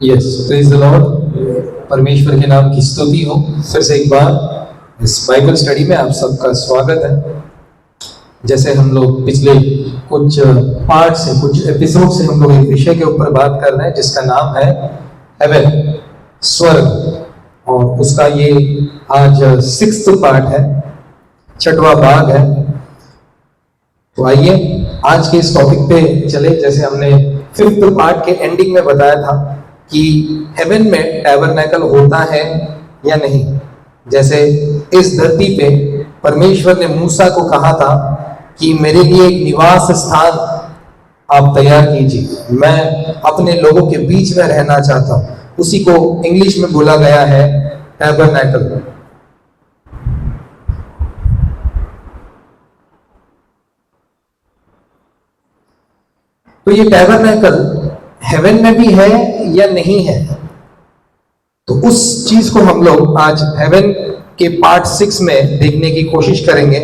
Yes, praise the Lord. परमेश्वर के नाम की स्तुति हो। फिर से एक बार इस बाइबल स्टडी में आप सबका स्वागत है। जैसे हम लोग पिछले कुछ पार्ट से, कुछ एपिसोड से हम लोग एक विषय के ऊपर बात कर रहे हैं जिसका नाम है हेवन, स्वर्ग, और उसका ये आज 6th पार्ट है, 6वां भाग है। तो आइए आज के इस टॉपिक पे चले। जैसे हमने 5th पार्ट के एंडिंग में बताया था कि हेवन में टैबरनेकल होता है या नहीं। जैसे इस धरती पे परमेश्वर ने मूसा को कहा था कि मेरे लिए एक निवास स्थान आप तैयार कीजिए, मैं अपने लोगों के बीच में रहना चाहता हूं। उसी को इंग्लिश में बोला गया है टैबरनेकल। तो ये टैबरनेकल हेवन में भी है या नहीं है, तो उस चीज को हम लोग आज हेवन के पार्ट 6 में देखने की कोशिश करेंगे।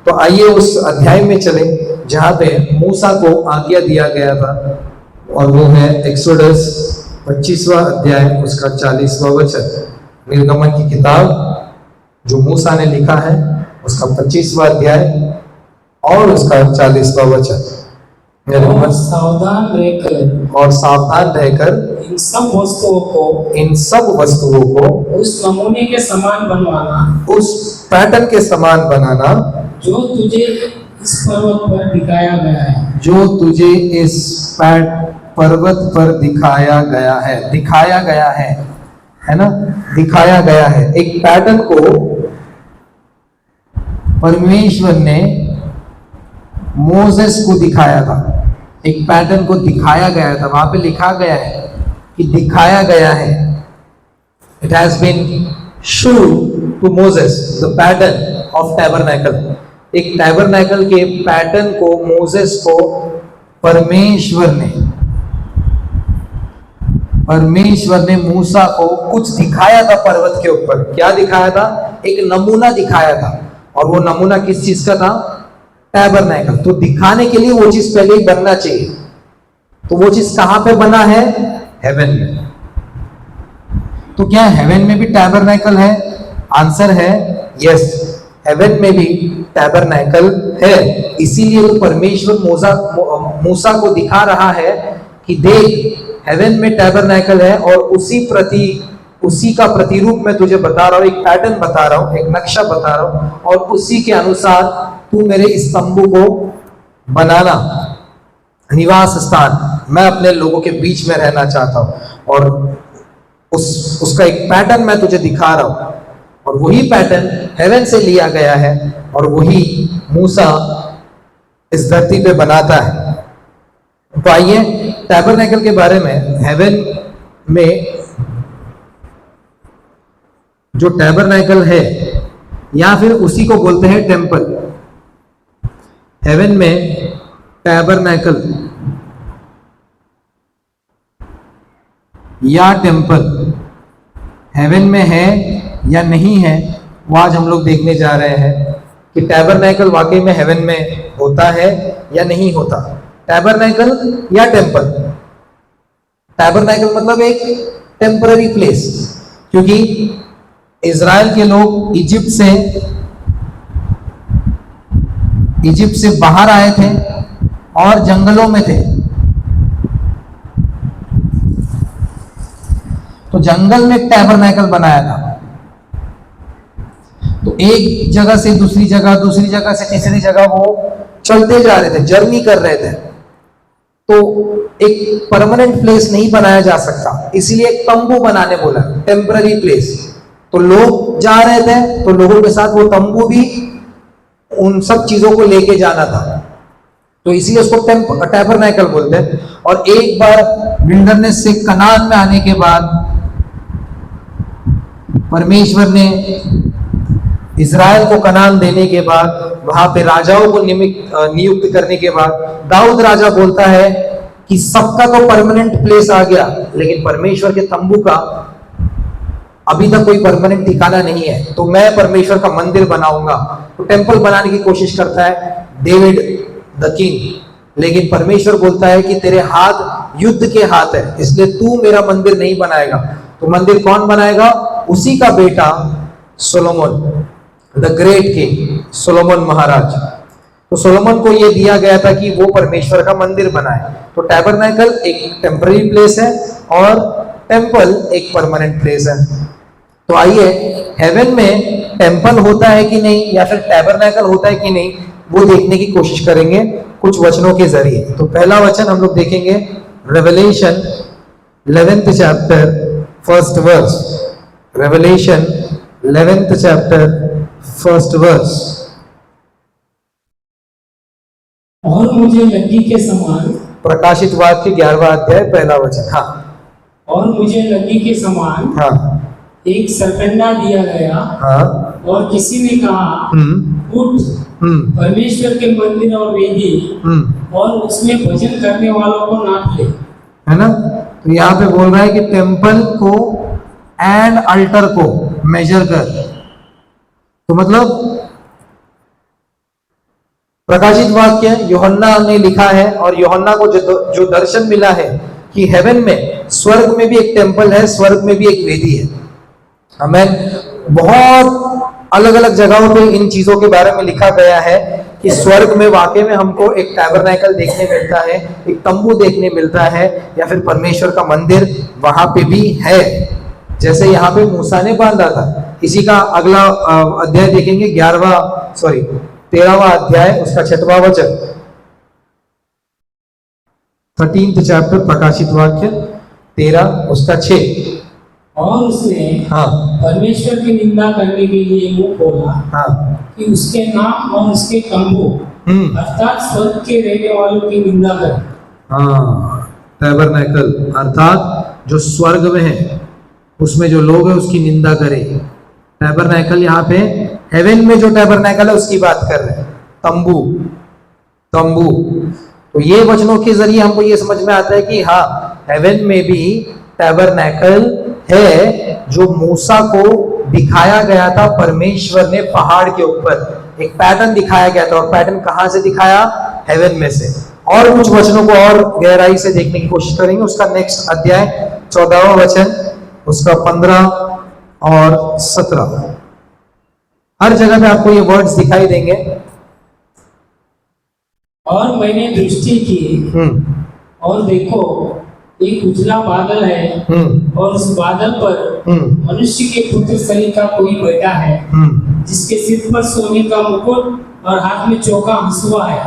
तो आइए उस अध्याय में चले जहां पे मूसा को आज्ञा दिया गया था, और वो है एक्सोडस 25वां अध्याय, उसका 40वां वचन। निर्गमन की किताब जो मूसा ने लिखा है उसका 25वां अध्याय और उसका 40वां वचन। और सावधान रहकर इन सब वस्तुओं को उस नमूने के समान बनवाना, उस पैटर्न के समान बनाना जो तुझे इस पर्वत पर दिखाया गया है। जो तुझे इस पर्वत पर दिखाया गया है ना, दिखाया गया है। एक पैटर्न को परमेश्वर ने मोसेस को दिखाया था, एक पैटर्न को दिखाया गया था। वहां पे लिखा गया है कि दिखाया गया है। It has been showed to Moses the pattern of tabernacle. एक टैबरनेकल के पैटर्न को मोसेस को परमेश्वर ने मूसा को कुछ दिखाया था पर्वत के ऊपर। क्या दिखाया था? एक नमूना दिखाया था। और वो नमूना किस चीज का था? टैबरनेकल। तो दिखाने के लिए वो चीज पहले ही बनना चाहिए। तो वो चीज कहां पे बना है? हेवन में। तो क्या हेवन में भी टैबरनेकल है? आंसर है यस, हेवन में भी टैबरनेकल है। इसीलिए तो परमेश्वर मूसा को दिखा रहा है कि देख, हेवन में टैबरनेकल है, और उसी का प्रतिरूप मैं तुझे बता रहा हूं, एक पैटर्न बता रहा हूं, एक नक्शा बता रहा हूं, और उसी के अनुसार तू मेरे इस तंबू को बनाना, निवास स्थान। मैं अपने लोगों के बीच में रहना चाहता हूं, और उसका एक पैटर्न मैं तुझे दिखा रहा हूं। और वही पैटर्न हेवन से लिया गया है, और वही मूसा इस धरती पे बनाता है। तो आइए टैबरनेकल के बारे में, हेवन में जो टैबरनेकल है, या फिर उसी को बोलते हैं टेंपल। हेवन में टैबरनेकल या टेंपल हेवन में है या नहीं है, वो आज हम लोग देखने जा रहे हैं कि टैबरनेकल वाकई में हेवन में होता है या नहीं होता। टैबरनेकल या टेंपल। टैबरनेकल मतलब एक टेम्पररी प्लेस, क्योंकि इजराइल के लोग इजिप्ट से बाहर आए थे और जंगलों में थे। तो जंगल में एक टैबरनेकल बनाया था। तो एक जगह से दूसरी जगह, दूसरी जगह से तीसरी जगह वो चलते जा रहे थे, जर्नी कर रहे थे। तो एक परमानेंट प्लेस नहीं बनाया जा सकता, इसलिए एक तंबू बनाने बोला, टेम्पररी प्लेस। तो लोग जा रहे थे, तो लोगों के साथ वो तंबू भी उन सब चीजों को लेके जाना था। तो इसीलिए उसको टैबरनेकल बोलते हैं। और एक बार विल्डरनेस से कनान में आने के बाद परमेश्वर ने इजराइल को कनान देने के बाद, वहां पे राजाओं को नियुक्त करने के बाद, दाऊद राजा बोलता है कि सबका तो परमानेंट प्लेस आ गया, लेकिन परमेश्वर के तंबू का अभी तक कोई परमानेंट ठिकाना नहीं है, तो मैं परमेश्वर का मंदिर बनाऊंगा। तो टेंपल बनाने की कोशिश करता है डेविड द किंग, लेकिन परमेश्वर बोलता है कि तेरे हाथ युद्ध के हाथ है, इसलिए तू मेरा मंदिर नहीं बनाएगा। तो मंदिर कौन बनाएगा? उसी का बेटा Solomon, the great king Solomon महाराज। तो सोलोमन को यह दिया गया था कि वो परमेश्वर का मंदिर बनाए। तो टैबरनेकल एक टेम्पररी प्लेस है और टेम्पल एक परमानेंट प्लेस है। तो आइए, हेवन में टेम्पल होता है कि नहीं या फिर टैबरनेकल होता है कि नहीं, वो देखने की कोशिश करेंगे कुछ वचनों के जरिए। तो पहला वचन हम लोग देखेंगे Revelation 11th chapter 1st verse. Revelation 11th chapter 1st verse. और मुझे लग्गी के समान, प्रकाशित वाक्य 11वां अध्याय पहला वचन। हाँ और मुझे लग्गी के समान हाँ एक सरकंडा दिया गया, हाँ और किसी ने कहा, उठ, परमेश्वर के मंदिर और वेदी और उसमें भजन करने वालों को नाप ले। है ना? तो यहाँ पे बोल रहा है कि टेम्पल को एंड अल्टर को मेजर कर। तो मतलब प्रकाशित वाक्य यूहन्ना ने लिखा है, और यूहन्ना को जो दर्शन मिला है कि हेवन में, स्वर्ग में भी एक टेम्पल है, स्वर्ग में भी एक वेदी है। हमें बहुत अलग अलग जगहों पे इन चीजों के बारे में लिखा गया है कि स्वर्ग में वाकई में हमको एक टैबरनेकल देखने मिलता है, एक तंबू देखने मिलता है, या फिर परमेश्वर का मंदिर वहां पे भी है, जैसे यहाँ पे मूसा ने बांधा था। इसी का अगला अध्याय देखेंगे, 13वां अध्याय, उसका 6वां वचन। 13th चैप्टर प्रकाशित वाक्य 13 उसका 6। और उसने हाँ परमेश्वर की निंदा करने के लिए मुंह खोला, हाँ कि उसके नाम और उसके तंबू अर्थात स्वर्ग के रहने वालों की निंदा करे। हाँ, टैबरनेकल अर्थात जो स्वर्ग में है, उसमें जो लोग हैं उसकी निंदा करे। टैबरनेकल यहाँ पे हेवन में जो टैबरनेकल है उसकी बात कर रहे हैं, तंबू। तंबू तो ये वचनों के जरिए हमको ये समझ में आता है कि हाँ, हेवन में भी टैबरनेकल है, जो मूसा को दिखाया गया था परमेश्वर ने पहाड़ के ऊपर। एक पैटर्न दिखाया गया था, और पैटर्न कहां से दिखाया? हेवन में से। और कुछ वचनों को और गहराई से देखने की कोशिश करेंगे। उसका नेक्स्ट अध्याय 14वां वचन, उसका 15 और 17। हर जगह पे आपको ये वर्ड्स दिखाई देंगे। और मैंने दृष्टि की, और देखो एक उजला बादल है, और उस बादल पर मनुष्य के पुत्र शरीर का कोई बैठा है, जिसके सिर पर सोने का मुकुट और हाथ में चौका हंसुआ है।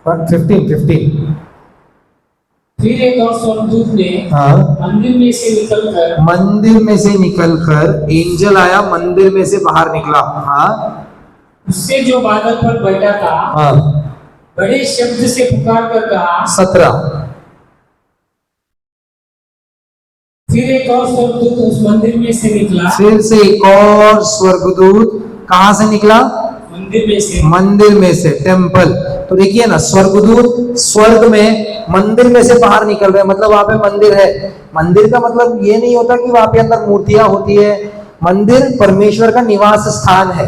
15। फिर एक और स्वर्गदूत ने मंदिर में से निकलकर एंजल आया, मंदिर में से बाहर निकला। हाँ, उससे जो बादल पर बैठा था, हाँ, बड़े शब्द से पुकार कर कहा। 17। फिर एक और स्वर्गदूत उस मंदिर में से निकला। फिर से एक और स्वर्गदूत कहां से निकला? मंदिर में से, टेम्पल। तो देखिए ना, स्वर्गदूत स्वर्ग में मंदिर में से बाहर निकल रहे हैं, मतलब वहां पे मंदिर है। मंदिर का मतलब ये नहीं होता कि वहां पे अंदर मूर्तियां होती है। मंदिर परमेश्वर का निवास स्थान है।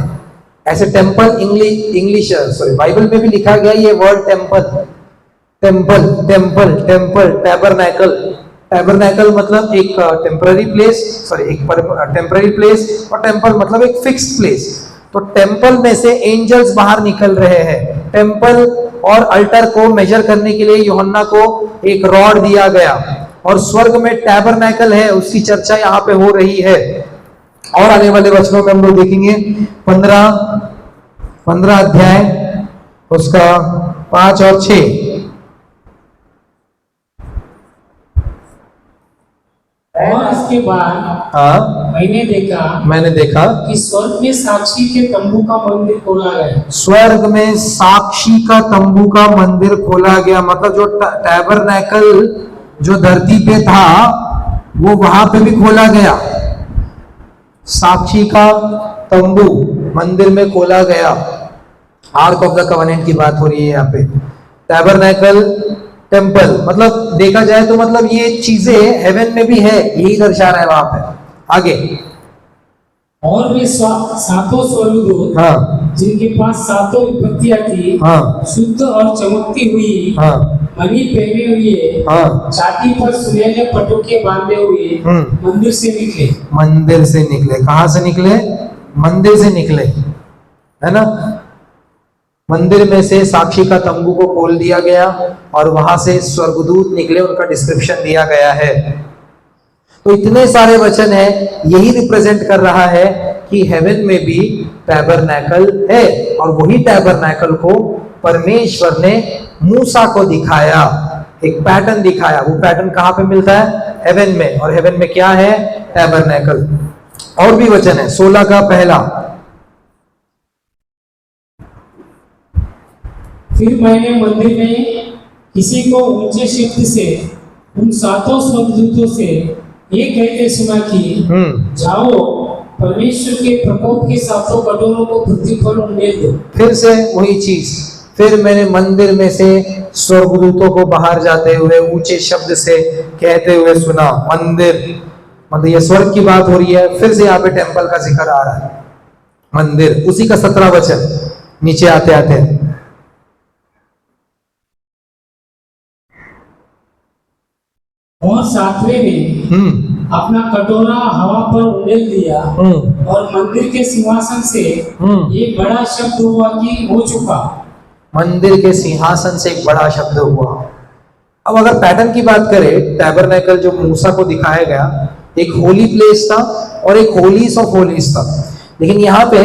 ऐसे टेम्पल इंग्लिश बाइबल में भी लिखा गया ये word temple. Temple temple temple tabernacle. Tabernacle मतलब एक टेम्पररी प्लेस, एक टेम्पररी प्लेस, और टेम्पल मतलब एक फिक्स्ड प्लेस। तो टेम्पल में से एंजल्स बाहर निकल रहे हैं। टेम्पल और अल्टर को मेजर करने के लिए यूहन्ना को एक रॉड दिया गया, और स्वर्ग में टैबरनेकल है, उसकी चर्चा यहाँ पे हो रही है। और आने वाले वचनों में हम लोग देखेंगे 15 अध्याय, उसका 5 और 6। और इसके बाद हाँ, मैंने देखा कि स्वर्ग में साक्षी के तंबू का मंदिर खोला गया। स्वर्ग में साक्षी का तंबू का मंदिर खोला गया, मतलब जो टैबरनेकल जो धरती पे था वो वहां पे भी खोला गया। साक्षी का तंबू मंदिर में खोला गया। आर्क ऑफ द कवेनेंट की बात हो रही है यहाँ पे। टैबरनेकल, टेम्पल, मतलब देखा जाए तो मतलब ये चीजें हेवन में भी है, यही दर्शा रहा है वहां पे। आगे और वे सातों स्वर्गदूत हाँ जिनके पास सातों विपत्तियां थी, हाँ शुद्ध और चमकती हुई हाँ मणि पहने हुए, हाँ छाती पर सुनहरे पटुके बांधे हुए मंदिर से निकले। मंदिर से निकले। कहां से निकले? मंदिर से निकले, है ना। मंदिर में से साक्षी का तंबू को खोल दिया गया और वहां से स्वर्गदूत निकले, उनका डिस्क्रिप्शन दिया गया है। तो इतने सारे वचन है, यही रिप्रेजेंट कर रहा है कि हेवन में भी टैबरनैकल है, और वही टैबरनैकल को परमेश्वर ने मूसा को दिखाया, एक पैटर्न दिखाया। वो पैटर्न कहां पे मिलता है? हेवन में। और हेवन में क्या है? टैबरनैकल। और भी वचन है, 16 का पहला। फिर मैंने मंदिर में किसी को ऊंचे शब्द से उन सातों स्वर्गदूतों से ये कहते सुना कि जाओ, परमेश्वर के प्रकोप के सातों कटोरों को पृथ्वी पर उंडेल दो। फिर से वही चीज, फिर मैंने मंदिर में से स्वर्गदूतों को बाहर जाते हुए ऊंचे शब्द से कहते हुए सुना। मंदिर मतलब ये स्वर्ग की बात हो रही है, फिर से यहाँ पे टेंपल का जिक्र आ रहा है। मंदिर, उसी का 17 वचन नीचे आते आते। और सातवें ने अपना कटोरा हवा पर उंडेल दिया, और मंदिर के सिंहासन से एक बड़ा शब्द हुआ कि हो चुका। मंदिर के सिंहासन से एक बड़ा शब्द हुआ। अब अगर पैटर्न की बात करें, टैबरनैकल जो मूसा को दिखाया गया, एक होली प्लेस था और एक होलीस ऑफ होलीस था। लेकिन यहाँ पे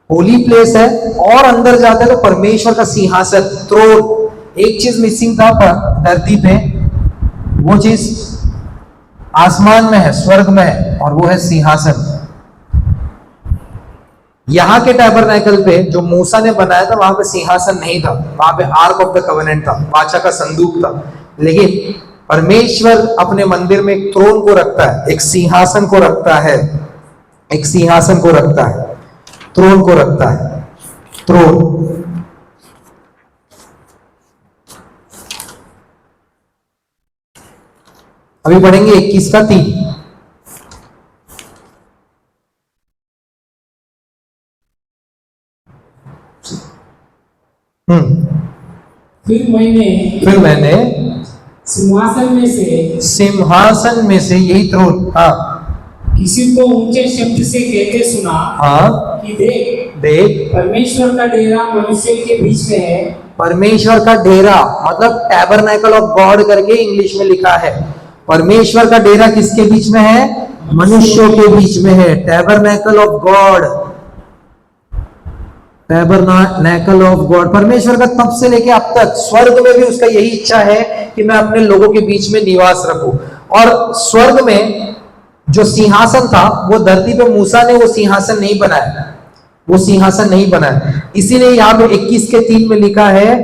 होली प्लेस है और अंदर जाते हैं तो परमेश्वर का सिंहासन, थ्रोन। एक चीज मिसिंग था धरती पे, वो चीज आसमान में है, स्वर्ग में है, और वो है सिंहासन। यहां के टैबरनैकल पे जो मूसा ने बनाया था, वहां पे सिंहासन नहीं था, वहां पे आर्क ऑफ द कवेनेंट था, वाचा का संदूक था। लेकिन परमेश्वर अपने मंदिर में एक थ्रोन को रखता है, एक सिंहासन को रखता है, एक सिंहासन को रखता है, थ्रोन को रखता है, थ्रोन। अभी पढ़ेंगे 21 का 3। फिर मैंने सिंहासन में से यही थ्रोन, हाँ, किसी को ऊंचे शब्द से कहते सुना, हाँ, कि देख परमेश्वर का डेरा मनुष्य के बीच में है। परमेश्वर का डेरा मतलब टैबरनैकल ऑफ गॉड करके इंग्लिश में लिखा है। परमेश्वर का डेरा किसके बीच में है? मनुष्यों के बीच में है। टैबरनैकल ऑफ गॉड, टैबरनैकल ऑफ गॉड, परमेश्वर का तब से लेके अब तक, स्वर्ग में भी उसका यही इच्छा है कि मैं अपने लोगों के बीच में निवास रखूं। और स्वर्ग में जो सिंहासन था, वो धरती पे मूसा ने वो सिंहासन नहीं बनाया, वो सिंहासन नहीं बनाया। इसीलिए यहाँ पे 21 के 3 में लिखा है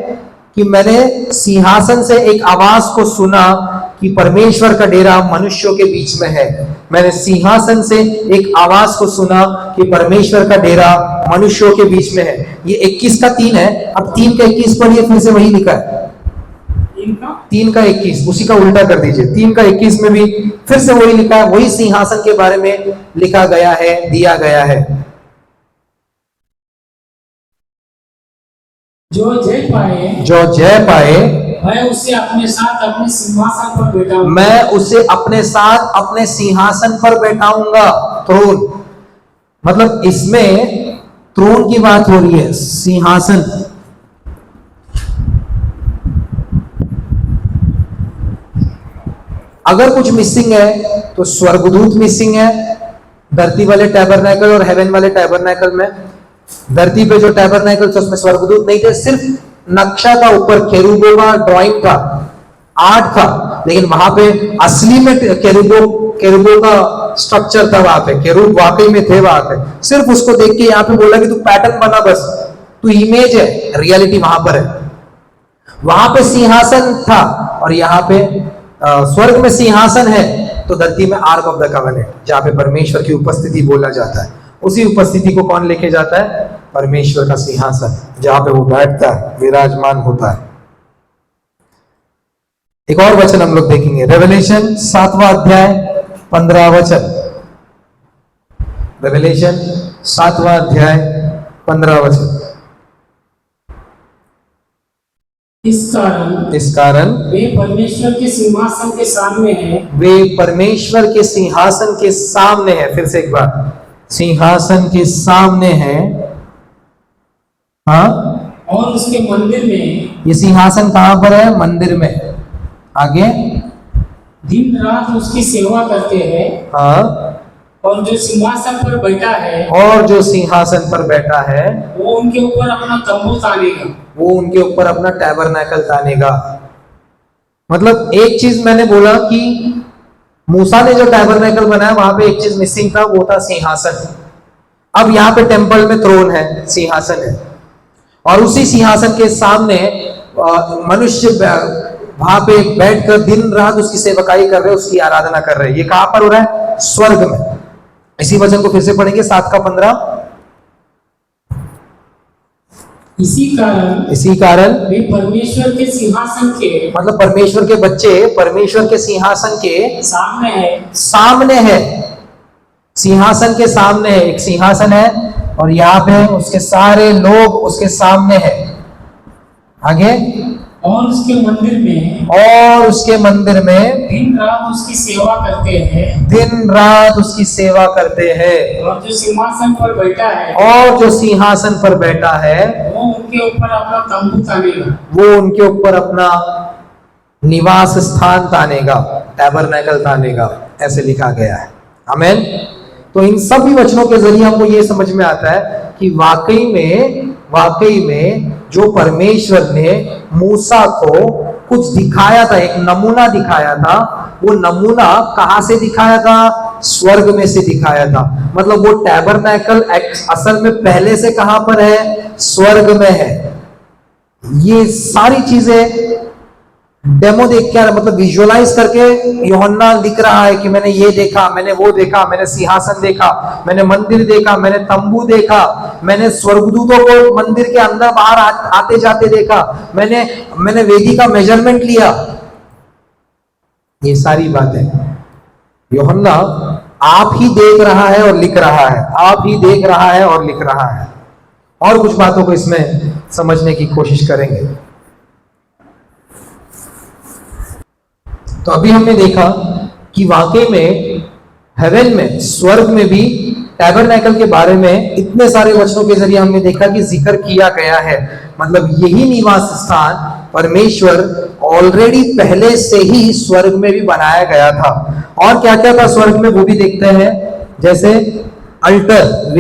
कि मैंने सिंहासन से एक आवाज को सुना कि परमेश्वर का डेरा मनुष्यों के बीच में है। मैंने सिंहासन से एक आवाज को सुना कि परमेश्वर का डेरा मनुष्यों के बीच में है। ये 21 का 3 है। अब 3 का 21 पढ़िए, फिर से वही लिखा है। 3 का 21 उसी का उल्टा कर दीजिए। 3 का 21 में भी फिर से वही लिखा है, वही सिंहासन के बारे में लिखा गया है, दिया गया है। जो जय पाए मैं उसे अपने साथ अपने सिंहासन पर बैठाऊंगा। मैं उसे अपने साथ अपने सिंहासन पर बैठाऊंगा। थ्रोन मतलब इसमें थ्रोन की बात हो रही है, सिंहासन। अगर कुछ मिसिंग है तो स्वर्गदूत मिसिंग है, धरती वाले टैबरनैकल और हेवन वाले टैबरनैकल में। धरती पे जो टैबरनैकल था उसमें स्वर्गदूत नहीं थे, सिर्फ नक्शा था, ऊपर केरूबों का ड्राइंग था, आर्ट था। लेकिन वहां पे असली में केरूबों का स्ट्रक्चर था, वहां पे केरूब वाकई में थे वहां पे। सिर्फ उसको देख के यहाँ पे बोला कि तू पैटर्न बना, बस तू इमेज है, रियलिटी वहां पर है। वहां पे सिंहासन था और यहाँ पे स्वर्ग में सिंहासन है, तो धरती में आर्क ऑफ द कवेनेंट, जहां पे परमेश्वर की उपस्थिति बोला जाता है। उसी उपस्थिति को कौन लेके जाता है? परमेश्वर का सिंहासन, जहां पे वो बैठता है, विराजमान होता है। एक और वचन हम लोग देखेंगे, रेवलेशन 7वां अध्याय 15वां वचन। रेवलेशन 7वां अध्याय 15 वचन। इस कारण वे परमेश्वर के सिंहासन के सामने हैं। वे परमेश्वर के सिंहासन के सामने है। फिर से एक बार, सिंहासन के सामने है। हाँ, और उसके मंदिर में। ये सिंहासन कहां पर है? मंदिर में। आगे, दिन रात उसकी सेवा करते हैं। हाँ, और जो सिंहासन पर बैठा है, और जो सिंहासन पर बैठा है वो उनके ऊपर अपना तंबू तानेगा। वो उनके ऊपर अपना टैबरनेकल तानेगा। मतलब एक चीज मैंने बोला कि मूसा ने जो टैबरनेकल बनाया वहां पे एक चीज मिसिंग था, वो था सिंहासन। अब यहाँ पे टेंपल में थ्रोन है, सिंहासन है, और उसी सिंहासन के सामने मनुष्य वहां पे बैठकर दिन रात उसकी सेवकाई कर रहे हैं, उसकी आराधना कर रहे हैं। ये कहां पर हो रहा है? स्वर्ग में। इसी वचन को फिर से पढ़ेंगे, 7 का 15। इसी कारण वे परमेश्वर के सिंहासन के, मतलब परमेश्वर के बच्चे परमेश्वर के सिंहासन के सामने है। सिंहासन के सामने है, एक सिंहासन है और यहाँ पे उसके सारे लोग उसके सामने है। आगे, और उसके मंदिर में दिन रात उसकी सेवा करते हैं। दिन रात उसकी सेवा करते हैं। और जो सिंहासन पर बैठा है, वो उनके ऊपर अपना तंबू तानेगा। वो उनके ऊपर अपना निवास स्थान तानेगा, टैबरनेकल तानेगा, ऐसे लिखा गया है। आमीन। तो इन सभी वचनों के जरिए हमको ये समझ में आता है कि वाकई में जो परमेश्वर ने मूसा को कुछ दिखाया था, एक नमूना दिखाया था, वो नमूना कहां से दिखाया था? स्वर्ग में से दिखाया था। मतलब वो टैबरनेकल असल में पहले से कहां पर है? स्वर्ग में है। ये सारी चीजें डेमो देख के, मतलब विजुअलाइज करके यूहन्ना लिख रहा है कि मैंने ये देखा, मैंने वो देखा, मैंने सिंहासन देखा, मैंने मंदिर देखा, मैंने तंबू देखा, मैंने स्वर्गदूतों को मंदिर के अंदर बाहर आते जाते देखा, मैंने वेदी का मेजरमेंट लिया। ये सारी बातें यूहन्ना आप ही देख रहा है और लिख रहा है, आप ही देख रहा है और लिख रहा है। और कुछ बातों को इसमें समझने की कोशिश करेंगे। तो अभी हमने देखा कि वाकई में हेवन में, स्वर्ग में भी टैबरनेकल के बारे में इतने सारे वचनों के जरिए हमने देखा कि जिक्र किया गया है। मतलब यही निवास स्थान परमेश्वर ऑलरेडी पहले से ही स्वर्ग में भी बनाया गया था। और क्या क्या था स्वर्ग में वो भी देखते हैं। जैसे अल्टर,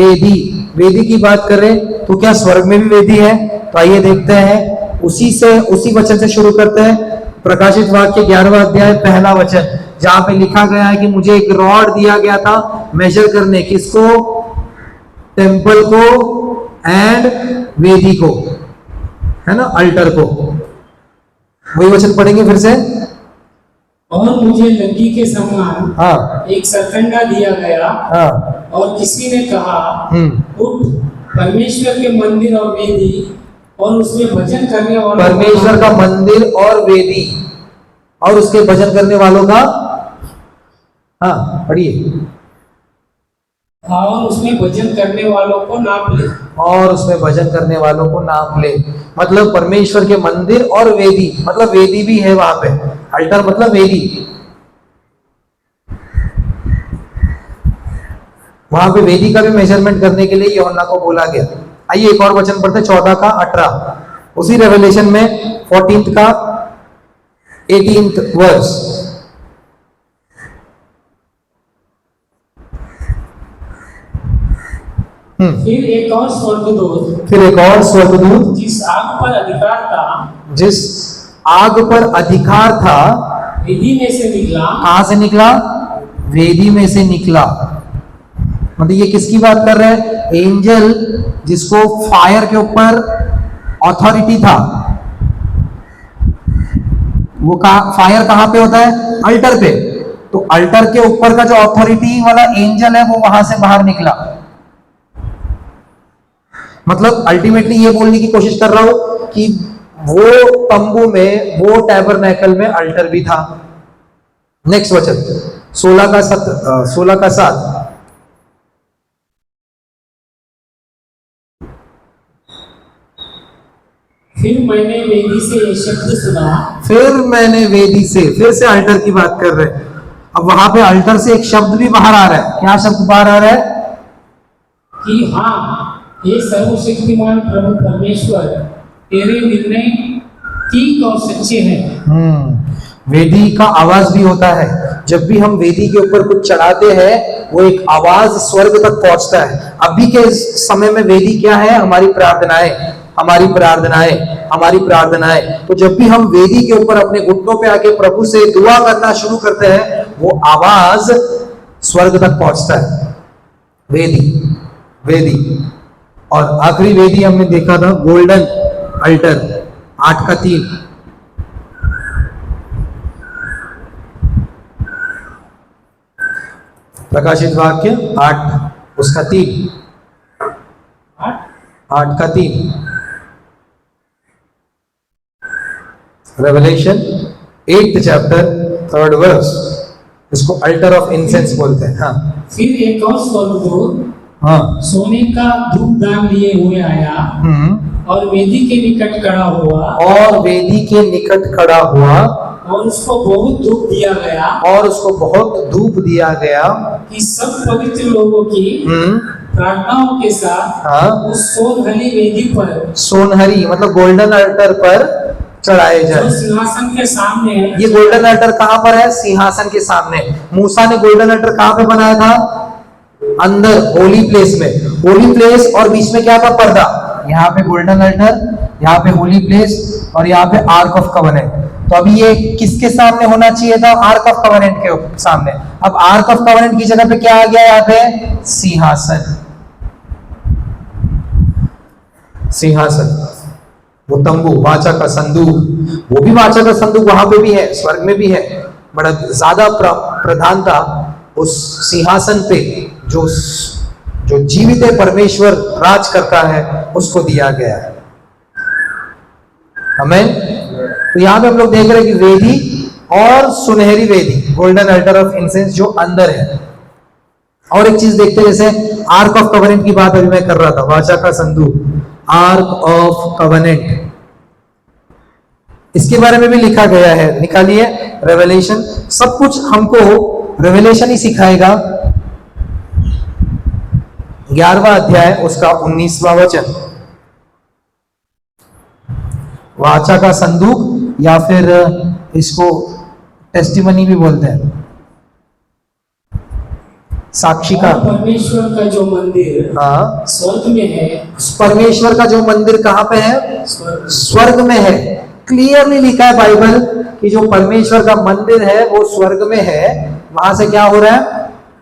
वेदी की बात करें तो क्या स्वर्ग में भी वेदी है? तो आइए देखते हैं, उसी वचन से शुरू करते हैं। प्रकाशित वाक्य 11वां अध्याय 1 वचन, जहां पे लिखा गया है कि मुझे एक रॉड दिया गया था मेजर करने, किसको? टेंपल को एंड वेदी को, है ना, अल्टर को। वही वचन पढ़ेंगे फिर से। और मुझे लकड़ी के समान एक सरकंडा दिया गया, और किसी ने कहा, उठ, परमेश्वर के मंदिर और वेदी और उसमें भजन करने वालों, परमेश्वर का मंदिर और वेदी और उसके भजन करने वालों का, पढ़िए, और उसमें भजन करने वालों को नाप ले। और उसमें भजन करने वालों को नाप ले। मतलब परमेश्वर के मंदिर और वेदी, मतलब वेदी भी है वहां पे। अल्टर मतलब वेदी। वहां पे वेदी का भी मेजरमेंट करने के लिए यूहन्ना को बोला गया। आइए एक और वचन पढ़ते, 14 का 18, उसी रेवलेशन में 14 का 18 वर्स। फिर एक और स्वर्गदूत जिस आग पर अधिकार था वेदी में से निकला। कहां से निकला? वेदी में से निकला। मतलब ये किसकी बात कर रहे हैं? एंजल जिसको फायर के ऊपर अथॉरिटी था। वो फायर कहां पे होता है? अल्टर पे। तो अल्टर के ऊपर का जो अथॉरिटी वाला एंजल है वो वहां से बाहर निकला। मतलब अल्टीमेटली ये बोलने की कोशिश कर रहा हूं कि वो तंबू में, वो टैबरनेकल में अल्टर भी था। नेक्स्ट वचन 16 का 7। फिर मैंने वेदी से ये शब्द सुना फिर मैंने वेदी से, फिर से अल्टर की बात कर रहे हैं। अब वहां पे अल्टर से एक शब्द भी बाहर आ रहा है। क्या शब्द बाहर आ रहा है? कि हाँ ये सर्वशक्तिमान प्रभु परमेश्वर तेरे निर्णय ठीक और सच्चे हैं। वेदी का आवाज भी होता है। जब भी हम वेदी के ऊपर कुछ चढ़ाते हैं वो एक आवाज स्वर्ग तक पहुंचता है। अभी के समय में वेदी क्या है? हमारी प्रार्थनाएं, हमारी प्रार्थनाएं, हमारी प्रार्थनाएं। तो जब भी हम वेदी के ऊपर अपने घुटनों पे आके प्रभु से दुआ करना शुरू करते हैं वो आवाज स्वर्ग तक पहुंचता है। वेदी, वेदी। और आखिरी वेदी हमने देखा था गोल्डन अल्टर, 8 का 3। प्रकाशित वाक्य 8 उसका 3, 8 का 3। Revelation 8th chapter 3rd verse, इसको अल्टर ऑफ इंसेंस बोलते हैं। हाँ, फिर एक और स्वर्गदूत हाँ, सोने का धूप दान लिए हुए आया और वेदी के निकट खड़ा हुआ, और वेदी के निकट खड़ा हुआ, और उसको बहुत धूप दिया गया, और उसको बहुत धूप दिया गया कि सब पवित्र लोगों की प्रार्थनाओं के साथ हाँ, उस सोनहली वेदी पर, सोनहरी मतलब गोल्डन अल्टर पर चढ़ाए जो जाए। सिंहासन के सामने है। ये गोल्डन अल्टर कहाँ पर है? सिंहासन के सामने। मूसा ने गोल्डन अल्टर कहाँ पे बनाया था? अंदर होली प्लेस में। होली प्लेस और बीच में क्या था? पर्दा। यहाँ पे गोल्डन अल्टर, यहाँ पे होली प्लेस और यहाँ पे आर्क ऑफ कवनेंट। तो अभी ये किसके सामने होना चाहिए था? आर्क ऑफ कवनेंट के सामने। अब आर्क ऑफ कवनेंट की जगह पे क्या आ गया? यहाँ पे सिंहासन, सिंहासन। वो तंबू, वाचा का संदूक, वो भी वाचा का संदूक वहां पे भी है, स्वर्ग में भी है। बड़ा ज्यादा प्रधानता उस सिंहासन पे जो जीवित है परमेश्वर राज करता है उसको दिया गया है। आमीन। तो यहाँ पे हम लोग देख रहे हैं कि वेदी और सुनहरी वेदी, गोल्डन अल्टर ऑफ इंसेंस जो अंदर है। और एक चीज देखते हैं, जैसे आर्क ऑफ कवनेंट की बात अभी मैं कर रहा था, वाचा का संदूक, आर्क ऑफ कवनेंट, इसके बारे में भी लिखा गया है। निकालिए रेवलेशन। सब कुछ हमको रेवलेशन ही सिखाएगा। 11वां अध्याय उसका 19वां वचन। वाचा का संदूक या फिर इसको टेस्टिमनी भी बोलते हैं, साक्षी का। परमेश्वर का जो मंदिर हाँ, स्वर्ग में है। परमेश्वर का जो मंदिर कहाँ पे है? स्वर्ग में है। क्लियरली लिखा है बाइबल कि जो परमेश्वर का मंदिर है वो स्वर्ग में है। वहां से क्या हो रहा है?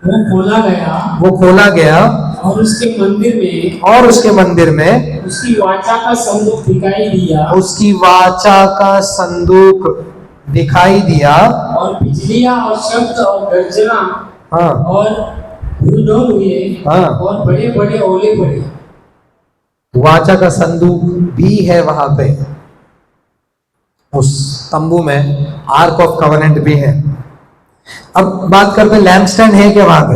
वो खोला गया, वो खोला गया और उसके मंदिर में, और उसके मंदिर में उसकी वाचा का संदूक दिखाई दिया, उसकी वाचा का संदूक दिखाई दिया, और बिजलियां और शब्द और गर्जना हाँ, और धूल हुए, हाँ, और बड़े बड़े ओले पड़े। वाचा का संदूक भी है वहां पे, उस तंबू में आर्क ऑफ कवनेंट भी है। अब बात करते हैं लैम्पस्टैंड है क्या वहां पे?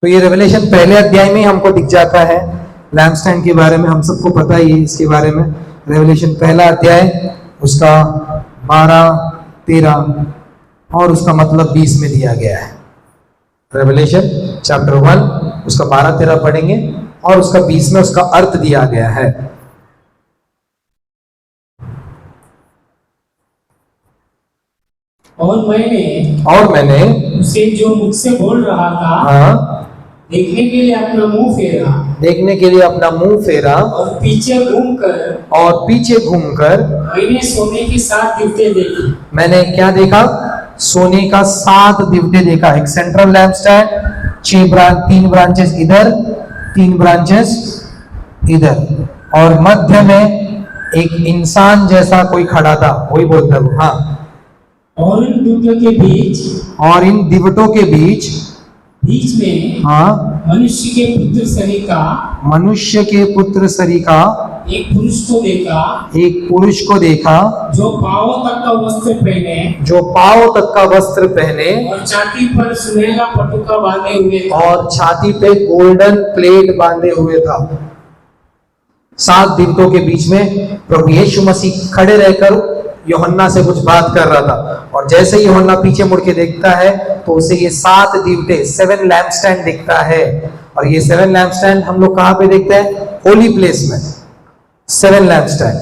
तो ये रेवलेशन पहले अध्याय में हमको दिख जाता है। लैम्पस्टैंड के बारे में हम सबको पता ही है। इसके बारे में रेवलेशन पहला अध्याय उसका 12, 13 और उसका मतलब 20 में दिया गया है। रेवलेशन चैप्टर 1 उसका 12, 13 पढ़ेंगे और उसका 20 में उसका अर्थ दिया गया है। और मैंने उसे जो मुझसे बोल रहा था, हाँ, देखने के लिए अपना मुंह फेरा, देखने के लिए अपना मुंह फेरा, और पीछे घूमकर मैंने सोने की 7 दिवटे देखी। मैंने क्या देखा? सोने का 7 दिवटे देखा। एक सेंट्रल लैम्पस्टैंड, 3 ब्रांचेस इधर, 3 ब्रांचेस इधर, और मध्य में एक इंसान जैसा कोई खड़ा था, वही बोलता है वो। हाँ, और इन दिवटों के बीच में हाँ, मनुष्य के पुत्र सरी का मनुष्य के पुत्र सरीखा एक पुरुष को देखा एक पुरुष को देखा जो पांवों तक का वस्त्र पहने जो पांव तक का वस्त्र पहने और छाती पर सुनहरा पटुका बांधे हुए था। और छाती पे गोल्डन प्लेट बांधे हुए था। 7 दिवसों के बीच में प्रभु यीशु मसीह खड़े रहकर यूहन्ना से कुछ बात कर रहा था, और जैसे ही यूहन्ना पीछे मुड़ के देखता है तो उसे ये 7 दीवटे 7 लैम्प स्टैंड दिखता है। और ये 7 लैम्प स्टैंड हम लोग कहाँ पे देखते हैं? होली प्लेस में 7 लैम्प स्टैंड।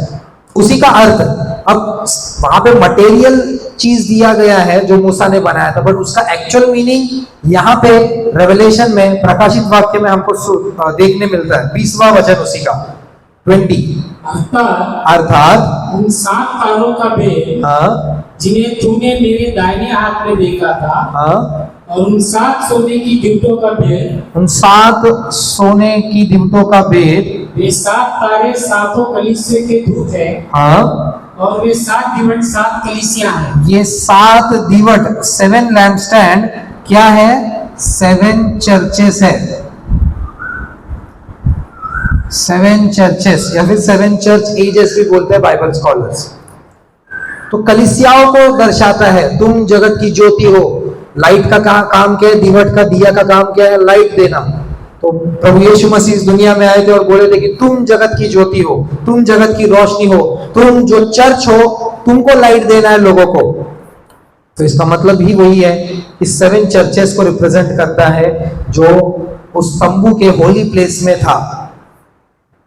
उसी का अर्थ, अब वहां पे मटेरियल चीज दिया गया है जो मूसा ने बनाया था, बट उसका एक्चुअल मीनिंग यहाँ पे रेवलेशन में, प्रकाशित वाक्य में हमको देखने मिलता है। 20वां वचन उसी का 20, अर्थात उन 7 तारों का भेद जिन्हें तूने मेरे दाहिने हाथ में देखा था, और उन 7 सोने की दिवटों का भेद, उन 7 सोने की दिवटों का भेद, वे 7 तारे 7 कलीसिया के दूत हैं, और वे 7 दिवट 7 कलीसियां हैं। ये 7 दिवट 7 लैम्प स्टैंड क्या है? 7 चर्चेस है, 7 चर्चेस या फिर 7 चर्च एजेस भी बोलते हैं बाइबल स्कॉलर्स। तो कलीसियाओं को दर्शाता है, तुम जगत की ज्योति हो। लाइट का काम क्या है? दिवट का, दिया का काम क्या है? लाइट देना। तो प्रभु यीशु मसीह इस दुनिया में आए थे और बोले थे कि तुम जगत की ज्योति हो, तुम जगत की रोशनी हो, तुम जो चर्च हो, तुमको लाइट देना है लोगों को। तो इसका मतलब ही वही है कि 7 चर्चेस को रिप्रेजेंट करता है जो उस तंबू के होली प्लेस में था।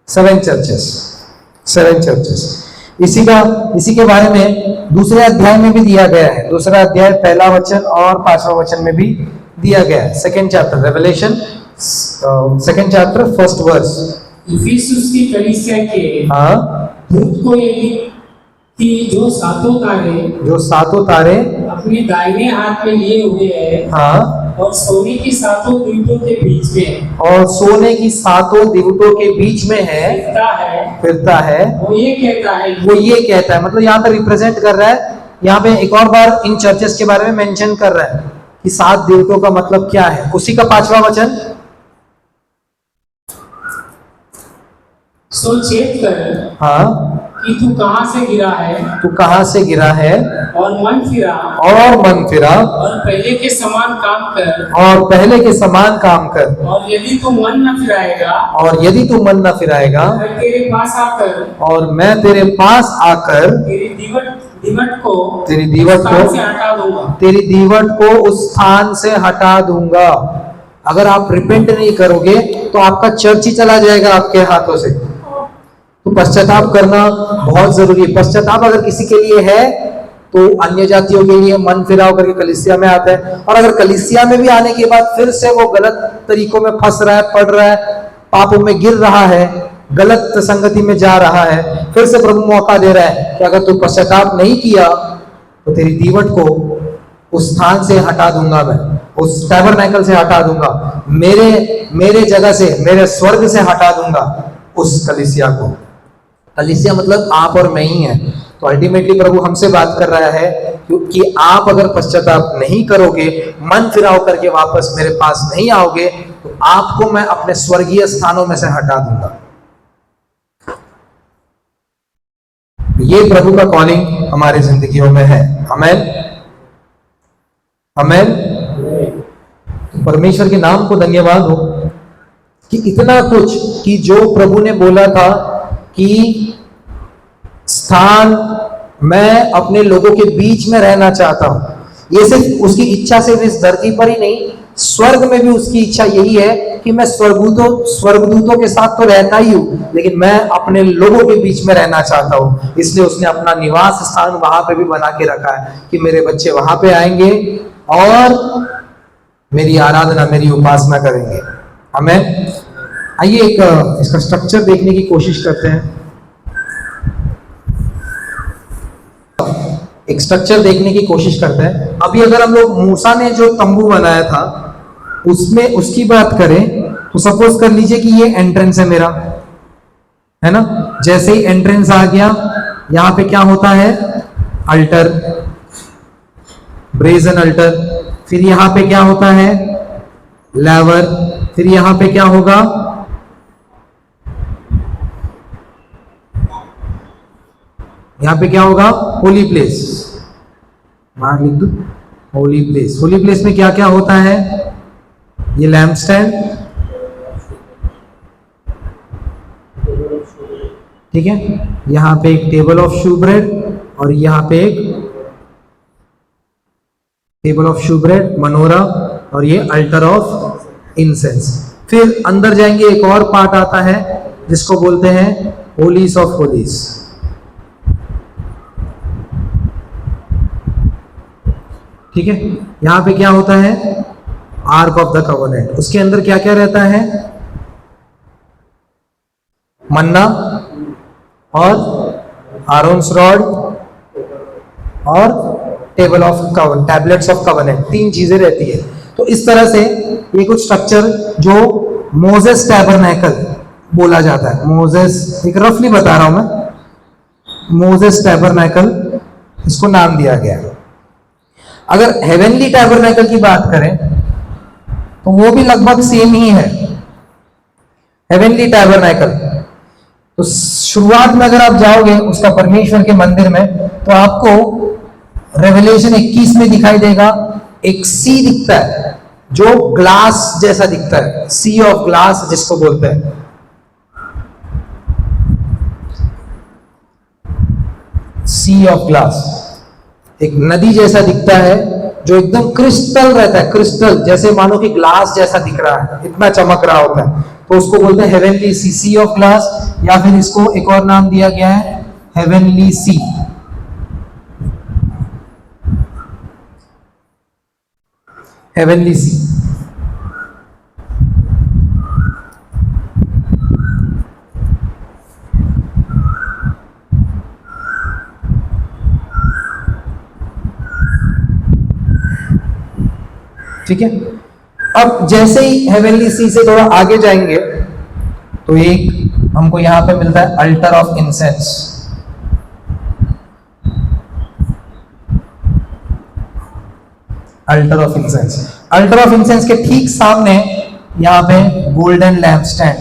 7 चर्चेस। इसी के बारे में दूसरे अध्याय में भी दिया गया है। दूसरा अध्याय 1 वचन और 5वां वचन में भी दिया गया है। 2nd chapter Revelation 2nd chapter 1st verse. इफिसुस की कलीसिया के दूत को ये लिख कि जो सातों तारे अपने दाहिने हाथ में लिए हुए हैं, और सोने की 7 दिवटों के बीच में, और सोने की 7 दिवटों के बीच में फिरता है। वो ये कहता है, मतलब यहाँ पर रिप्रेजेंट कर रहा है। यहाँ पे एक और बार इन चर्चेस के बारे में मेंशन कर रहा है कि 7 दिवटों का मतलब क्या है। उसी का 5वां वचन, सो चेत कर कि तू कहाँ से गिरा है, और मन फिरा, और पहले के समान काम कर, और यदि तू मन न फिराएगा, मैं तेरे पास आकर तेरी दीवट को उस स्थान से हटा दूंगा। अगर आप रिपेंट नहीं करोगे तो आपका चर्च ही चला जाएगा आपके हाथों से। तो पश्चाताप करना बहुत जरूरी है। पश्चाताप अगर किसी के लिए है तो अन्य जातियों के लिए मन फिराव करके कलीसिया में आता है, और अगर कलीसिया में भी आने के बाद फिर से वो गलत तरीकों में फंस रहा है, पड़ रहा है, पापों में गिर रहा है, गलत संगति में जा रहा है, फिर से प्रभु मौका दे रहा है कि अगर तू पश्चाताप नहीं किया तो तेरी दीवट को उस स्थान से हटा दूंगा, मैं उस टैबरनेकल से हटा दूंगा, मेरे जगह से, मेरे स्वर्ग से हटा दूंगा उस कलीसिया को। कलीसिया मतलब आप और मैं ही है। तो अल्टीमेटली प्रभु हमसे बात कर रहा है कि आप अगर पश्चाताप नहीं करोगे, मन फिराव करके वापस मेरे पास नहीं आओगे, तो आपको मैं अपने स्वर्गीय स्थानों में से हटा दूंगा। ये प्रभु का कॉलिंग हमारी जिंदगियों में है। आमेन, आमेन। परमेश्वर के नाम को धन्यवाद हो कि इतना कुछ कि जो प्रभु ने बोला था कि स्थान मैं अपने लोगों के बीच में रहना चाहता हूं। ये सिर्फ उसकी इच्छा सिर्फ इस धरती पर ही नहीं, स्वर्ग में भी उसकी इच्छा यही है कि मैं स्वर्गदूतों के साथ तो रहता ही हूं, लेकिन मैं अपने लोगों के बीच में रहना चाहता हूं। इसलिए उसने अपना निवास स्थान वहां पे भी बना के रखा है कि मेरे बच्चे वहां पे आएंगे और मेरी आराधना, मेरी उपासना करेंगे। हमें आइए इसका स्ट्रक्चर देखने की कोशिश करते हैं। एक स्ट्रक्चर देखने की कोशिश करते हैं। अभी अगर हम लोग मूसा ने जो तंबू बनाया था उसमें उसकी बात करें तो सपोज कर लीजिए कि ये एंट्रेंस है मेरा, है ना। जैसे ही एंट्रेंस आ गया, यहां पे क्या होता है? Alter, brazen alter. फिर यहां पे क्या होता है? लेवर। फिर यहां पे क्या होगा? यहां पे क्या होगा? Holy place. वहां लिख दो होली प्लेस। होली प्लेस में क्या क्या होता है? ये लैम्प स्टैंड, ठीक है, यहां पे एक टेबल ऑफ शू ब्रेड, और यहां पे एक table of shoe bread, Monera, और ये अल्टर ऑफ इंसेंस। फिर अंदर जाएंगे, एक और पार्ट आता है जिसको बोलते हैं होलीज ऑफ होलीज। ठीक है, यहां पे क्या होता है? Arc of the covenant. उसके अंदर क्या क्या रहता है? मन्ना और आरोन्स रॉड और टेबल ऑफ कवन, टैबलेट्स ऑफ कवर्नेंट, 3 चीजें रहती है। तो इस तरह से ये कुछ स्ट्रक्चर जो मोजेस टैबरनेकल बोला जाता है। मोजेस, एक रफली बता रहा हूं मैं, मोजेस टैबरनेकल इसको नाम दिया गया है। अगर हेवनली टैबरनेकल की बात करें तो वो भी लगभग सेम ही है, हेवनली टैबरनेकल। तो शुरुआत में अगर आप जाओगे उसका परमेश्वर के मंदिर में, तो आपको रेवलेशन 21 में दिखाई देगा, एक सी दिखता है जो ग्लास जैसा दिखता है, सी ऑफ ग्लास जिसको बोलते हैं। सी ऑफ ग्लास एक नदी जैसा दिखता है जो एकदम क्रिस्टल रहता है, क्रिस्टल जैसे मानो कि ग्लास जैसा दिख रहा है, इतना चमक रहा होता है, तो उसको बोलते हैं heavenly sea, sea of glass, या फिर इसको एक और नाम दिया गया है हेवनली सी। हेवनली सी। ठीक है, अब जैसे ही हेवनली सी से थोड़ा आगे जाएंगे तो एक हमको यहां पे मिलता है alter of incense. Alter of incense, alter of incense के ठीक सामने यहां पे golden lamp stand.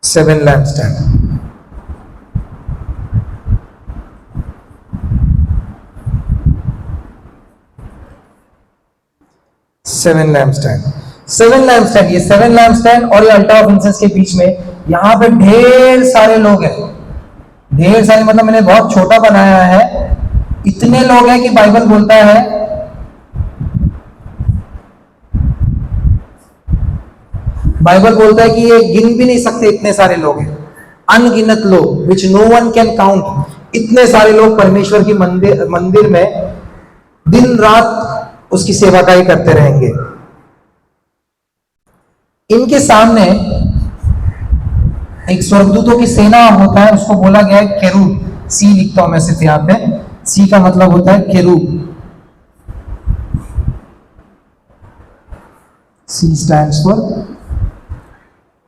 Seven lamp stand. Seven lamp stand, seven lamp stand, ये सेवन लैम्प स्टैंड और ये अल्टर ऑफ इंसेंस के बीच में यहां पे ढेर सारे लोग हैं। ढेर सारे मतलब मैंने बहुत छोटा बनाया है, इतने लोग हैं कि बाइबल बोलता है कि ये गिन भी नहीं सकते, इतने सारे लोग हैं, अनगिनत लोग, which no one can count. इतने सारे लोग परमेश्वर की मंदिर में दिन रात उसकी सेवाकाई करते रहेंगे। इनके सामने एक स्वर्गदूतों की सेना होता है, उसको बोला गया है केरूब। सी लिखता हूं मैं सिर्फ यहां पे, सी का मतलब होता है केरूब। सी स्टैंड्स फॉर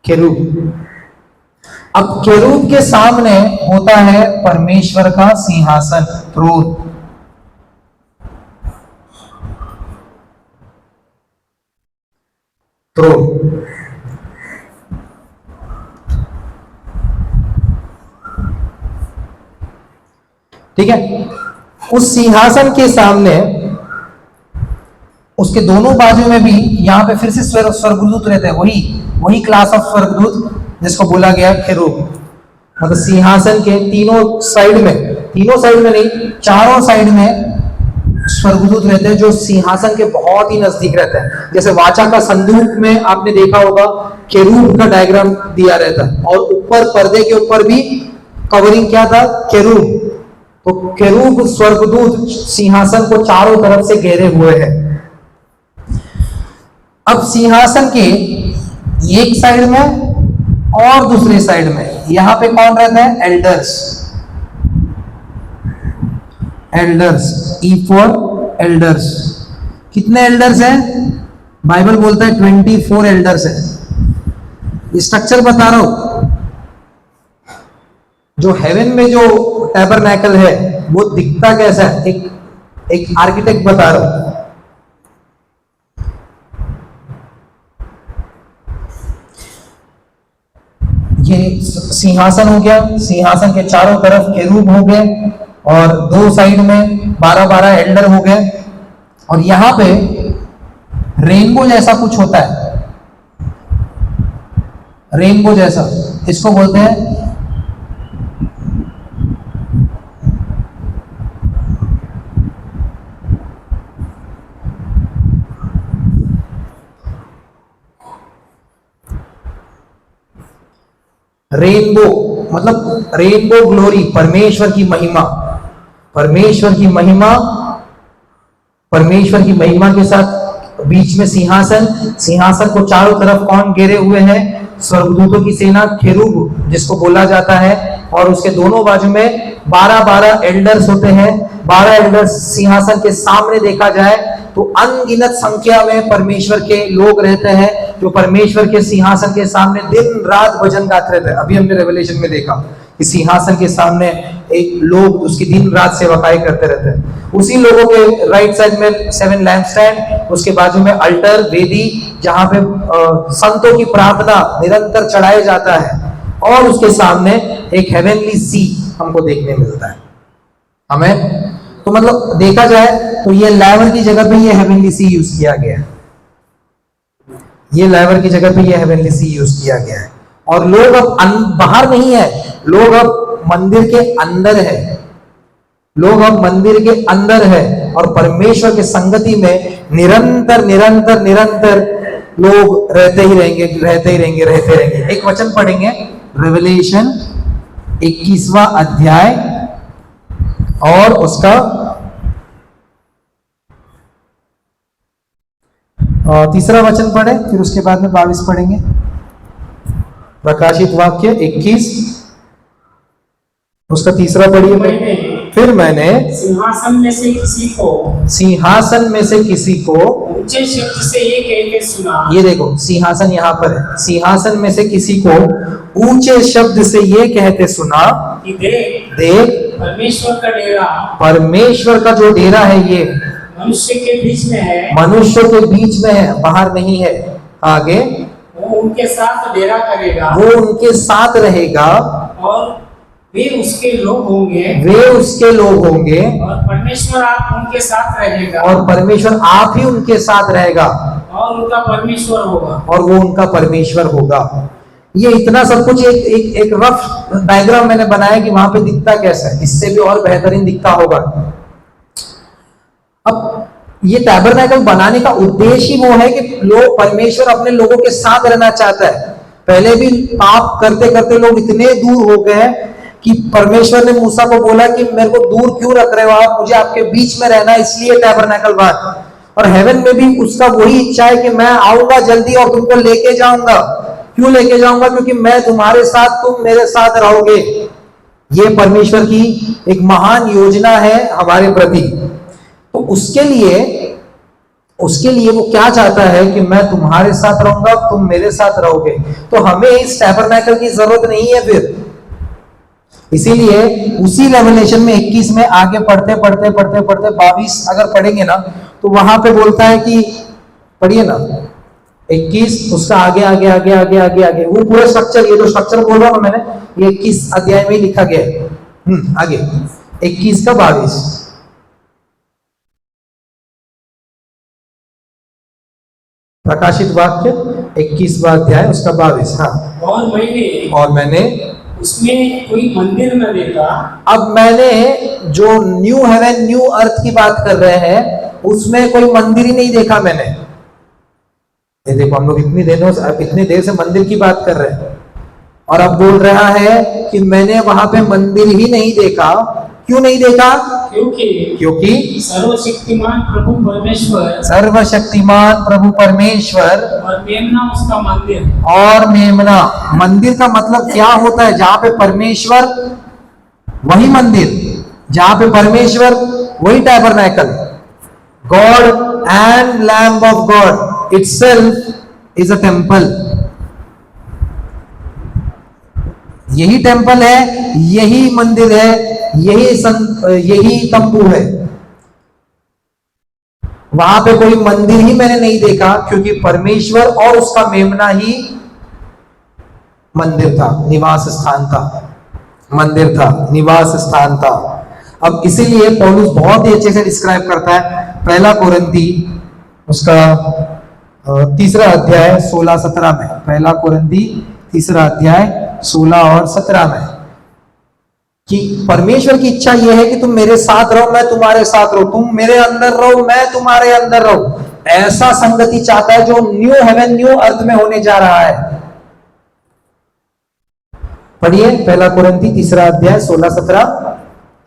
केरूब। अब केरूब के सामने होता है परमेश्वर का सिंहासन, थ्रोन। थ्रोन, ठीक है। उस सिंहासन के सामने उसके दोनों बाजू में भी यहां पे फिर से स्वर्गदूत रहते हैं, वही क्लास ऑफ स्वर्गदूत जिसको बोला गया केरूब। मतलब सिंहासन के तीनों साइड में नहीं, चारों साइड में स्वर्गदूत रहते हैं जो सिंहासन के बहुत ही नजदीक रहते हैं। जैसे वाचा का संदूक में आपने देखा होगा केरूब का डायग्राम दिया रहता है, और ऊपर पर्दे के ऊपर भी कवरिंग क्या था? केरूब। तो केरूब स्वर्गदूत सिंहासन को चारों तरफ से घेरे हुए हैं। अब सिंहासन के एक साइड में और दूसरे साइड में यहां पे कौन रहता है? Elders. Elders, E for elders. कितने एल्डर्स हैं? बाइबल बोलता है 24 एल्डर्स है। स्ट्रक्चर बता रहा हूं, जो हेवन में जो टैबरनेकल है वो दिखता कैसा है, एक आर्किटेक्ट बता रहा हूं। ये सिंहासन हो गया, सिंहासन के चारों तरफ केरूब हो गए और दो साइड में 12-12 एल्डर हो गए। और यहां पे रेनबो जैसा कुछ होता है, रेनबो जैसा, इसको बोलते हैं रेनबो। मतलब रेनबो ग्लोरी, परमेश्वर की महिमा, परमेश्वर की महिमा, परमेश्वर की महिमा के साथ बीच में सिंहासन, सिंहासन को चारों तरफ कौन घेरे हुए हैं? स्वर्गदूतों की सेना, खेरूब जिसको बोला जाता है। और उसके दोनों बाजू में 12-12 एल्डर्स होते हैं। 12 एल्डर्स सिंहासन के सामने देखा जाए तो अनगिनत संख्या में परमेश्वर के लोग रहते हैं, जो परमेश्वर के सिंहासन के सामने दिन रात भजन गाते रहते हैं। अभी हमने रेवलेशन में देखा कि सिंहासन के सामने एक लोग उसकी दिन रात सेवकाई करते रहते हैं। उसी लोगों के राइट साइड में 7 लैम्पस्टैंड, उसके बाजू में अल्टर, वेदी, जहां पे संतों की प्रार्थना निरंतर चढ़ाया जाता है। और उसके सामने एक हेवनली सी हमको देखने मिलता है हमें। तो मतलब देखा जाए तो ये लैवर की जगह पे ये हेवनली सी यूज किया गया है, ये लैवर की जगह पे ये हेवनली सी यूज किया गया है। और लोग अब बाहर नहीं है, लोग अब मंदिर के अंदर है, लोग अब मंदिर के अंदर है और परमेश्वर के संगति में निरंतर निरंतर निरंतर लोग रहते ही रहेंगे, रहते ही रहेंगे, रहते रहेंगे। एक वचन पढ़ेंगे, रेवलेशन 21वां अध्याय और उसका तीसरा वचन पढ़े, फिर उसके बाद में 22 पढ़ेंगे। प्रकाशित वाक्य 21 उसका तीसरा पढ़िए। फिर मैंने सिंहासन में से किसी को, सिंहासन में से किसी को ऊंचे शब्द से ये कह के सुना। ये देखो सिंहासन यहाँ पर है, सिंहासन में से किसी को ऊंचे शब्द से ये कहते सुना कि देख, देख परमेश्वर का डेरा, परमेश्वर का जो डेरा है ये मनुष्य के बीच में है, मनुष्यों के बीच में है, बाहर नहीं है। आगे, वो उनके साथ डेरा करेगा, वो उनके साथ रहेगा और वे उसके लोग होंगे, वे उसके लोग होंगे, और परमेश्वर आप उनके साथ रहेगा, और परमेश्वर आप ही उनके साथ रहेगा, और उनका परमेश्वर होगा, और वो उनका परमेश्वर होगा। ये इतना सब कुछ एक रफ डायग्राम मैंने बनाया कि वहां पे दिखता कैसा है, इससे भी और बेहतरीन दिखता होगा। अब ये टैबरनेकल बनाने का उद्देश्य ही वो है कि लोग, परमेश्वर अपने लोगों के साथ रहना चाहता है। पहले भी पाप करते करते लोग इतने दूर हो गए कि परमेश्वर ने मूसा को बोला कि मेरे को दूर क्यों रख रहे हो आप, मुझे आपके बीच में रहना, इसलिए टैबरनेकल बना। और हेवन में भी उसका वही इच्छा है कि मैं आऊंगा जल्दी और तुमको लेके जाऊंगा। क्यों लेके जाऊंगा? क्योंकि मैं तुम्हारे साथ, तुम मेरे साथ रहोगे। ये परमेश्वर की एक महान योजना है हमारे प्रति। तो उसके लिए वो क्या चाहता है कि मैं तुम्हारे साथ रहूंगा, तुम मेरे साथ रहोगे। तो हमें इस टैबरनेकल की जरूरत नहीं है फिर। इसीलिए उसी रेवलेशन में 21 में आगे पढ़ते पढ़ते पढ़ते पढ़ते 22 अगर पढ़ेंगे ना, तो वहां पे बोलता है कि, पढ़िए ना 21, उसका आगे आगे आगे आगे आगे आगे वो पूरा स्ट्रक्चर, ये जो स्ट्रक्चर बोल रहा हूं मैंने, ये 21 अध्याय में लिखा गया है। आगे 21 का 22, प्रकाशित वाक्य 21वां अध्याय उसका 22। हाँ, और मैंने उसमें कोई मंदिर न देखा। अब मैंने जो न्यू हेवन न्यू अर्थ की बात कर रहे हैं, उसमें कोई मंदिर ही नहीं देखा मैंने। ये देखो, हम लोग इतनी देर से मंदिर की बात कर रहे हैं और अब बोल रहा है कि मैंने वहां पे मंदिर ही नहीं देखा। क्यों नहीं देखा? क्योंकि सर्वशक्तिमान प्रभु परमेश्वर, सर्वशक्तिमान प्रभु परमेश्वर और मेमना उसका मंदिर। और मेमना, मंदिर का मतलब क्या होता है? जहां पे परमेश्वर वही मंदिर, जहां पे परमेश्वर वही tabernacle. God and lamb of God itself is a temple. यही टेम्पल है, यही मंदिर है, यही तंबू है। वहां पे कोई मंदिर ही मैंने नहीं देखा, क्योंकि परमेश्वर और उसका मेमना ही मंदिर था, निवास स्थान था, मंदिर था, निवास स्थान था। अब इसीलिए पौलुस बहुत ही अच्छे से डिस्क्राइब करता है, पहला कोरिन्थी उसका 3 अध्याय 16-17 में, पहला कोरिन्थी 3 अध्याय 16 और 17 में, कि परमेश्वर की इच्छा यह है कि तुम मेरे साथ रहो, मैं तुम्हारे साथ रहूं, तुम मेरे अंदर रहो, मैं तुम्हारे अंदर रहूं। ऐसा संगति चाहता है जो न्यू हेवन न्यू अर्थ में होने जा रहा है। पढ़िए पहला कोरिन्थी 3 अध्याय 16-17।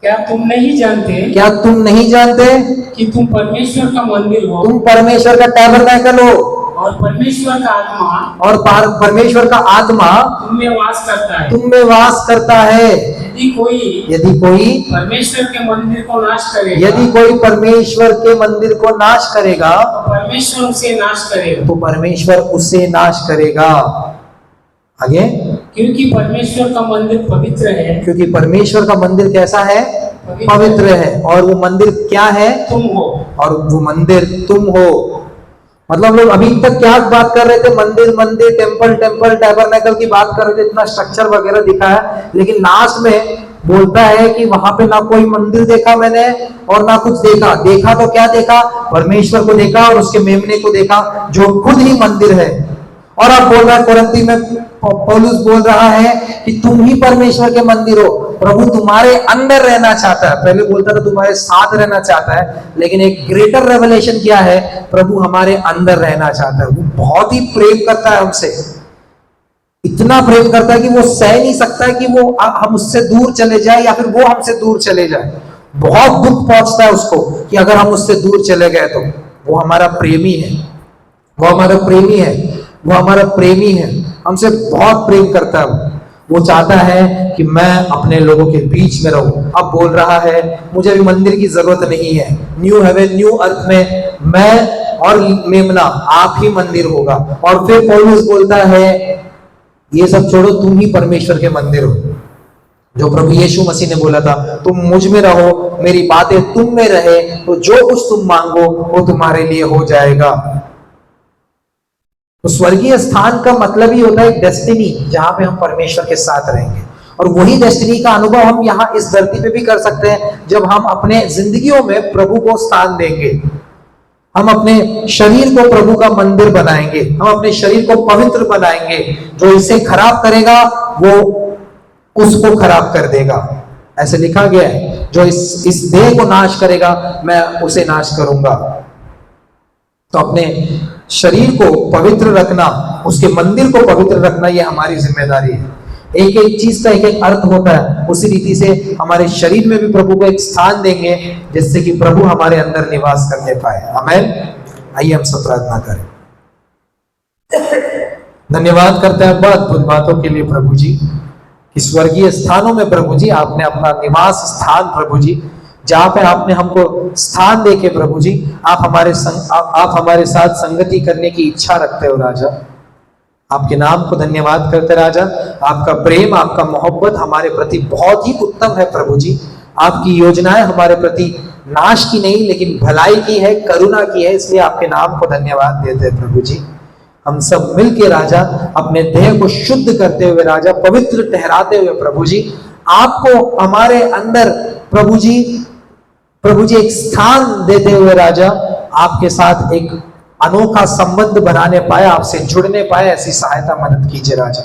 क्या तुम नहीं जानते क्या तुम नहीं जानते कि तुम परमेश्वर का मंदिर हो तुम परमेश्वर का टैबरनेकल हो और परमेश्वर का आत्मा और परमेश्वर का आत्मा तुम में वास करता है। तुम में वास करता है। यदि कोई परमेश्वर के मंदिर को नाश करेगा, यदि कोई परमेश्वर के मंदिर को नाश करेगा तो परमेश्वर उसे नाश करेगा, तो परमेश्वर उसे नाश करेगा। आगे, क्योंकि परमेश्वर का मंदिर पवित्र है। क्योंकि परमेश्वर का मंदिर कैसा है? पवित्र है। और वो मंदिर क्या है? तुम हो। और वो मंदिर तुम हो। मतलब लोग अभी तक क्या बात कर रहे थे? मंदिर मंदिर, टेम्पल टेम्पल, टैबरनेकल की बात कर रहे थे, इतना स्ट्रक्चर वगैरह दिखाया, लेकिन लास्ट में बोलता है कि वहां पे ना कोई मंदिर देखा मैंने और ना कुछ देखा तो क्या देखा? परमेश्वर को देखा और उसके मेमने को देखा, जो खुद ही मंदिर है। और अब बोल रहा है कोरिन्थी में पौलुस बोल रहा है कि तुम ही परमेश्वर के मंदिर हो, प्रभु तुम्हारे अंदर रहना चाहता है। पहले बोलता था तुम्हारे साथ रहना चाहता है, लेकिन एक ग्रेटर रेवलेशन क्या है? प्रभु हमारे अंदर रहना चाहता है। वो बहुत ही प्रेम करता है हमसे, इतना प्रेम करता है कि वो सह नहीं सकता है कि वो हम उससे दूर चले जाए या फिर वो हमसे दूर चले जाए। बहुत दुख पहुंचता है उसको कि अगर हम उससे दूर चले गए तो। वो हमारा प्रेमी है, वो हमारा प्रेमी है, वो हमारा प्रेमी है, हमसे बहुत प्रेम करता है। वो चाहता है कि मैं अपने लोगों के बीच में रहूं। अब बोल रहा है मुझे भी मंदिर की जरूरत नहीं है, न्यू हेवन न्यू अर्थ में मैं और मेमना आप ही मंदिर होगा। और फिर पौलुस बोलता है ये सब छोड़ो, तुम ही परमेश्वर के मंदिर हो। जो प्रभु यीशु मसीह ने बोला था, तुम मुझ में रहो, मेरी बातें तुम में रहे, तो जो कुछ तुम मांगो वो तुम्हारे लिए हो जाएगा। तो स्वर्गीय स्थान का मतलब ही होता है एक डेस्टिनी, जहां पे हम परमेश्वर के साथ रहेंगे। और वही डेस्टिनी का अनुभव हम यहाँ इस धरती पे भी कर सकते हैं, जब हम अपने जिंदगियों में प्रभु को स्थान देंगे। हम अपने शरीर को प्रभु का मंदिर बनाएंगे, हम अपने शरीर को पवित्र बनाएंगे। जो इसे खराब करेगा वो उसको खराब कर देगा। ऐसे लिखा गया है, जो इस देह को नाश करेगा मैं उसे नाश करूंगा। तो अपने शरीर को पवित्र रखना, उसके मंदिर को पवित्र रखना, ये हमारी जिम्मेदारी है। एक एक चीज का एक एक अर्थ होता है। उसी रीति से हमारे शरीर में भी प्रभु को एक स्थान देंगे, जिससे कि प्रभु हमारे अंदर निवास करने पाए। आमीन। आइए हम सब प्रार्थना करें। धन्यवाद करते हैं अद्भुत बातों के लिए प्रभु जी, कि स्वर्गीय स्थानों में प्रभु जी आपने अपना निवास स्थान प्रभु जी, जहां पे आपने हमको स्थान देके प्रभु जी आप हमारे साथ संगति करने की इच्छा रखते हो राजा। आपके नाम को धन्यवाद करते राजा। आपका प्रेम, आपका मोहब्बत हमारे प्रति बहुत ही उत्तम है प्रभु जी। आपकी योजनाएं हमारे प्रति नाश की नहीं लेकिन भलाई की है, करुणा की है, इसलिए आपके नाम को धन्यवाद देते हैं प्रभु जी। हम सब मिलके राजा अपने देह को शुद्ध करते हुए राजा, पवित्र ठहराते हुए प्रभु जी, आपको हमारे अंदर प्रभु जी एक स्थान देते हुए राजा, आपके साथ एक अनोखा संबंध बनाने पाए, आपसे जुड़ने पाए, ऐसी सहायता मदद कीजिए राजा।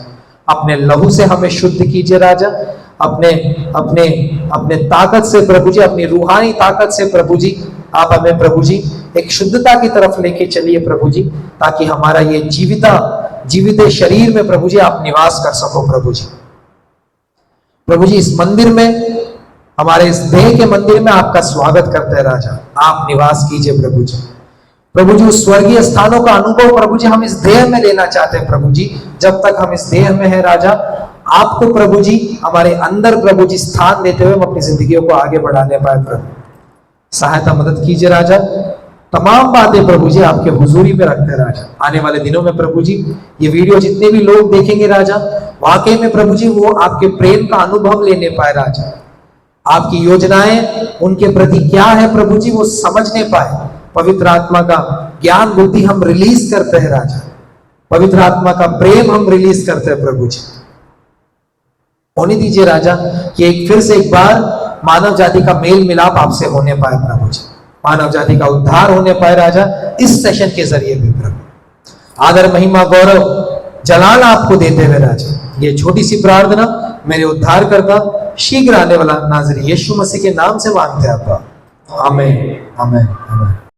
अपने लहू से हमें शुद्ध कीजिए राजा, अपने ताकत से प्रभु जी, अपनी रूहानी ताकत से प्रभु जी आप हमें प्रभु जी एक शुद्धता की तरफ लेके चलिए प्रभु जी, ताकि हमारा ये जीवित शरीर में प्रभु जी आप निवास कर सको प्रभु जी। प्रभु जी इस मंदिर में, हमारे इस देह के मंदिर में आपका स्वागत करते हैं राजा। आप निवास कीजिए प्रभु जी। प्रभु जी उस स्वर्गीय स्थानों का अनुभव प्रभु जी हम इस देह में लेना चाहते हैं प्रभु जी। जब तक हम इस देह में है राजा, आपको प्रभु जी हमारे अंदर प्रभु जी स्थान देते हुए हम अपनी जिंदगियों को आगे बढ़ाने पाए प्रभु। सहायता मदद कीजिए राजा। तमाम बातें प्रभु जी आपके हुजूरी में रखते हैं राजा। आने वाले दिनों में प्रभु जी ये वीडियो जितने भी लोग देखेंगे राजा, वाकई में प्रभु जी वो आपके प्रेम का अनुभव लेने पाए राजा। आपकी योजनाएं उनके प्रति क्या है प्रभु जी वो समझने पाए। पवित्र आत्मा का ज्ञान बुद्धि हम रिलीज करते हैं राजा, पवित्र आत्मा का प्रेम हम रिलीज करते हैं प्रभु जी। होने दीजिए राजा कि एक फिर से एक बार मानव जाति का मेल मिलाप आपसे होने पाए प्रभु जी, मानव जाति का उद्धार होने पाए राजा इस सेशन के जरिए भी प्रभु। आदर महिमा गौरव जलाल आपको देते हुए राजा ये छोटी सी प्रार्थना मेरे उद्धार करता शीघ्र आने वाला नाज़री यीशु मसीह के नाम से मांगते हैं आपका, आमीन आमीन।